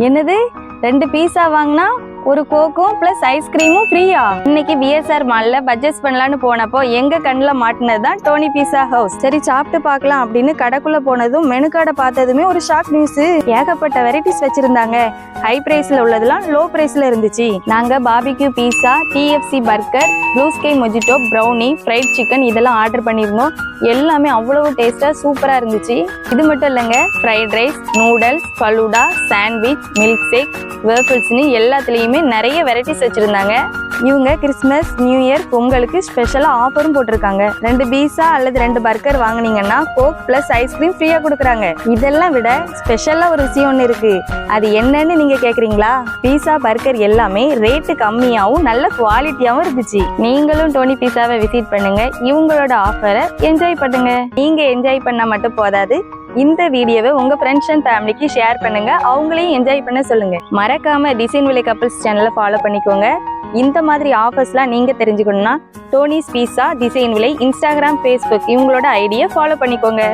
என்னது 2 பீஸா வாங்கினா ஒரு கோக்கும் பிளஸ் ஐஸ்கிரீமும் ஃப்ரீயா? இன்னைக்கு விஎஸ்ஆர் மால்ல பர்ச்சேஸ் பண்ணலான்னு போனப்போ எங்க கண்ணில் மாட்டினது தான் டோனி பீஸா ஹவுஸ். சரி சாப்பிட்டு பார்க்கலாம் அப்படின்னு கடைக்குள்ள போனதும் மெனு கார்டை பார்த்ததுமே ஒரு ஷாக் நியூஸ். ஏகப்பட்ட வெரைட்டிஸ் வச்சிருந்தாங்க. ஹை பிரைஸ்ல உள்ளதெல்லாம் லோ பிரைஸ்ல இருந்துச்சு. நாங்க barbecue pizza, DFC burger, blue sky mojito, brownie, fried chicken இதெல்லாம் ஆர்டர் பண்ணியிருந்தோம். எல்லாமே அவ்வளவு டேஸ்டா சூப்பரா இருந்துச்சு. இது மட்டும் இல்லைங்க, fried rice, noodles, falooda, sandwich, milk shake, வேர்ஃபிள்ஸ்னு எல்லாத்துலேயுமே நிறைய வெரைட்டிஸ் வச்சிருந்தாங்க. இவங்க கிறிஸ்மஸ், நியூ இயர், பொங்கலுக்கு ஸ்பெஷலாக ஆஃபரும் போட்டிருக்காங்க. 2 பீஸா அல்லது 2 பர்கர் வாங்கினீங்கன்னா கோக் பிளஸ் ஐஸ்கிரீம் ஃப்ரீயா கொடுக்குறாங்க. இதெல்லாம் விட ஸ்பெஷலா ஒரு விஷயம் ஒன்று இருக்கு. அது என்னன்னு நீங்க கேக்குறீங்களா? பீஸா, பர்கர் எல்லாமே ரேட்டு கம்மியாகவும் நல்ல குவாலிட்டியாகவும் இருந்துச்சு. நீங்களும் டோனி பீஸாவை விசிட் பண்ணுங்க. இவங்களோட ஆஃபரை என்ஜாய் பண்ணுங்க. நீங்க என்ஜாய் பண்ணா மட்டும் போதாது, இந்த வீடியோவை உங்க ஃப்ரெண்ட்ஸ் அண்ட் ஃபேமிலிக்கு ஷேர் பண்ணுங்க. அவங்களையும் என்ஜாய் பண்ண சொல்லுங்க. மறக்காம டிசைன் விலை கப்பிள்ஸ் சேனலை ஃபாலோ பண்ணிக்கோங்க. இந்த மாதிரி ஆஃபர்ஸ்லாம் நீங்க தெரிஞ்சுக்கணும்னா டோனிஸ் பீஸா டிசைன் விலை இன்ஸ்டாகிராம், ஃபேஸ்புக் இவங்களோட ஐடியை ஃபாலோ பண்ணிக்கோங்க.